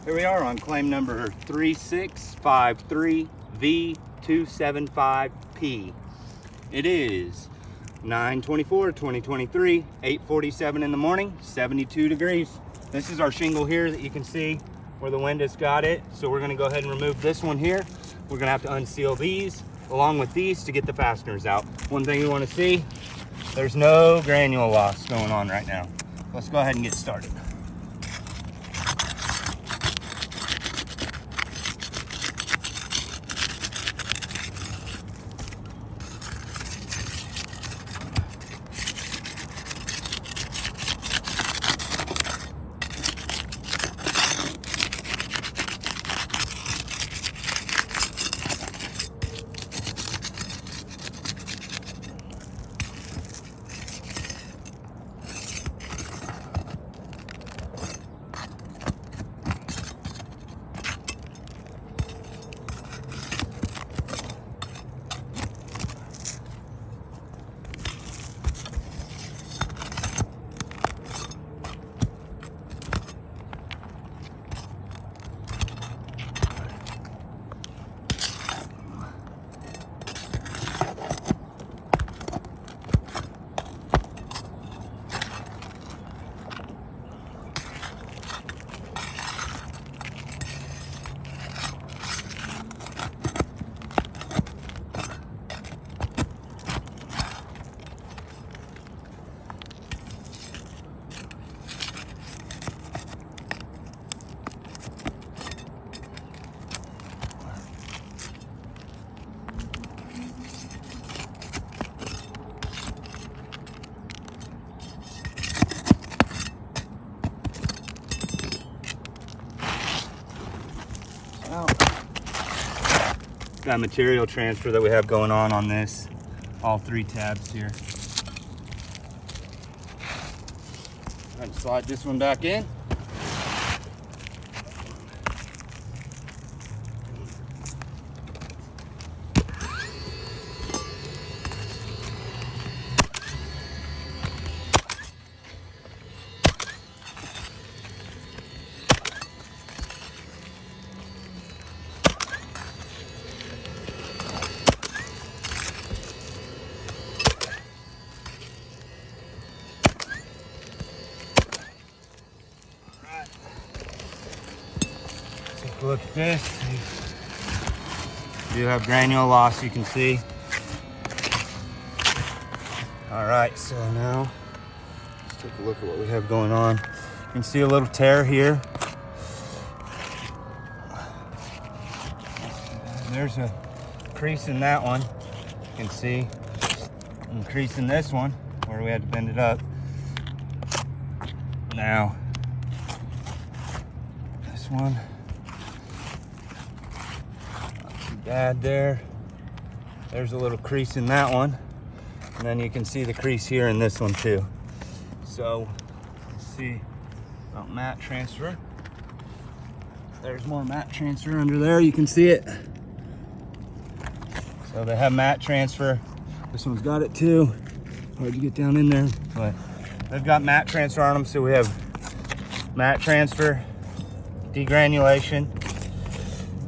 Here we are on claim number 3653V275P. It is 9/24/2023, 8:47 in the morning, 72 degrees. This is our shingle here that you can see where the wind has got it. So we're gonna go ahead and remove this one here. We're gonna have to unseal these along with these to get the fasteners out. One thing you wanna see, there's no granule loss going on right now. Let's go ahead and get started. Got material transfer that we have going on this, all three tabs here. Try to slide this one back in. Look at this. We do have granule loss, you can see. All right, so now let's take a look at what we have going on. You can see a little tear here. There's a crease in that one. You can see, and a crease in this one where we had to bend it up. Now, this one. Bad there. There's a little crease in that one, and then you can see the crease here in this one too. So let's see about mat transfer. There's more mat transfer under there, you can see it. So they have mat transfer. This one's got it too. Hard to get down in there, but they've got mat transfer on them. So we have mat transfer, degranulation,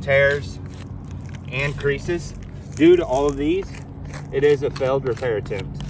tears, and creases. Due to all of these, it is a failed repair attempt.